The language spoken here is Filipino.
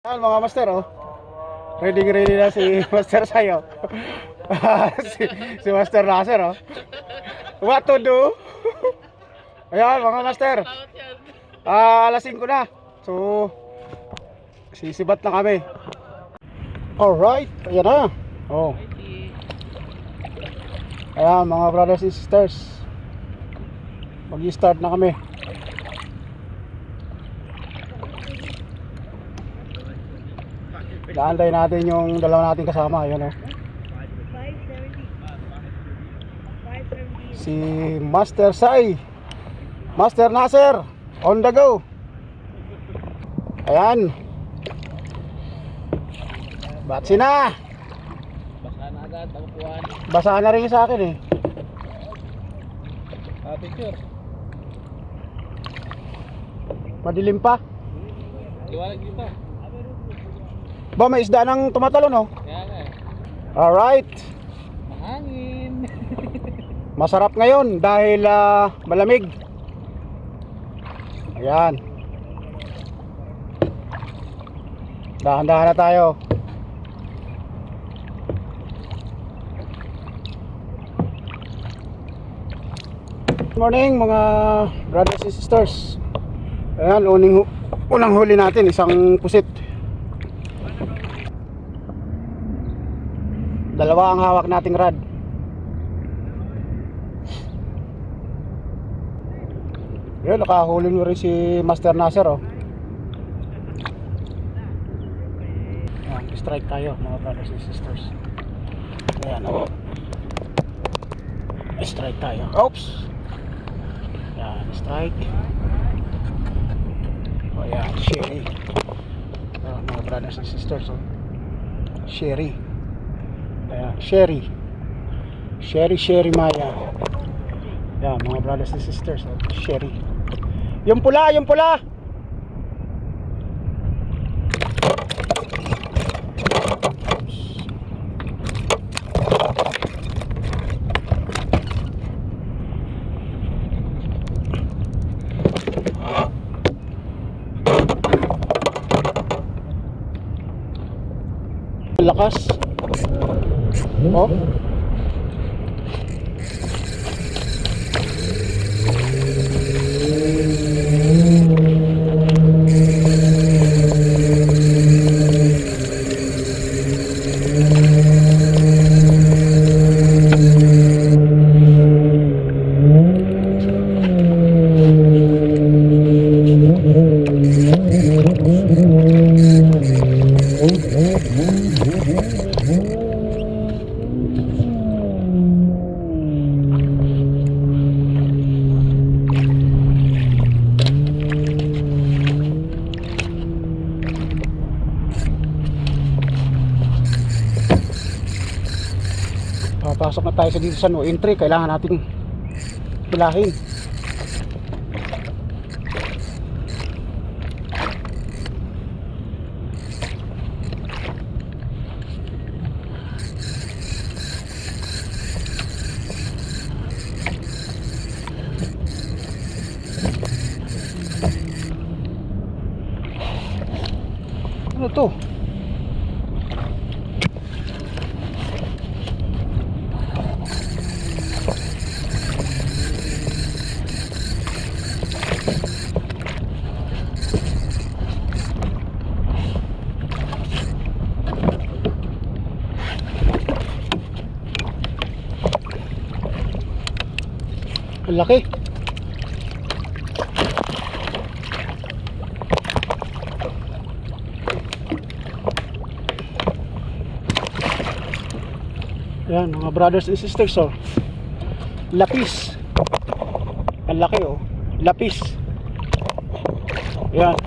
Yan mga master, oh. Ready na si Master Sayo. si Master Nasser, oh. What to do? Ayan mga master. Alas 5 na. So sisibat na kami. Alright, ayan na. Oh. Ayan mga brothers and sisters, mag-i-start na kami. Daantay natin yung dalawa nating kasama. Ayan, oh. Si Master Sai, Master Nasser, on the go. Ayan. Batsi na. Basa na agad, tagupuan. Basa na rin sa akin eh. Picture. Madilim pa. Liwanag din pa. Ba, may isda nang tumatalo, no? Kaya nga eh. Alright. Mahangin. Masarap ngayon dahil malamig. Ayan. Dahan-dahan na tayo. Good morning mga brothers and sisters. Ayan, unang huli natin, isang pusit. Dalawa ang hawak nating rod. Yun, nakahuli nyo rin si Master Nasser, oh. Ayan, strike tayo mga brothers and sisters. Ayan, oh. Strike tayo. Oops. Ayan, strike. Oh, ayan, sherry. Ayan, mga brothers and sisters, oh. Sherry. Ayan, sherry Maya. Ayan, mga brothers and sisters, oh. Sherry. Yung pula. Lakas. Oh. Papasok na tayo sa dito sa no entry. Kailangan nating pilahin. Ano to? Ang laki. Ayan mga brothers and sisters, oh. Lapis. Ang laki, oh. Lapis. Ayan.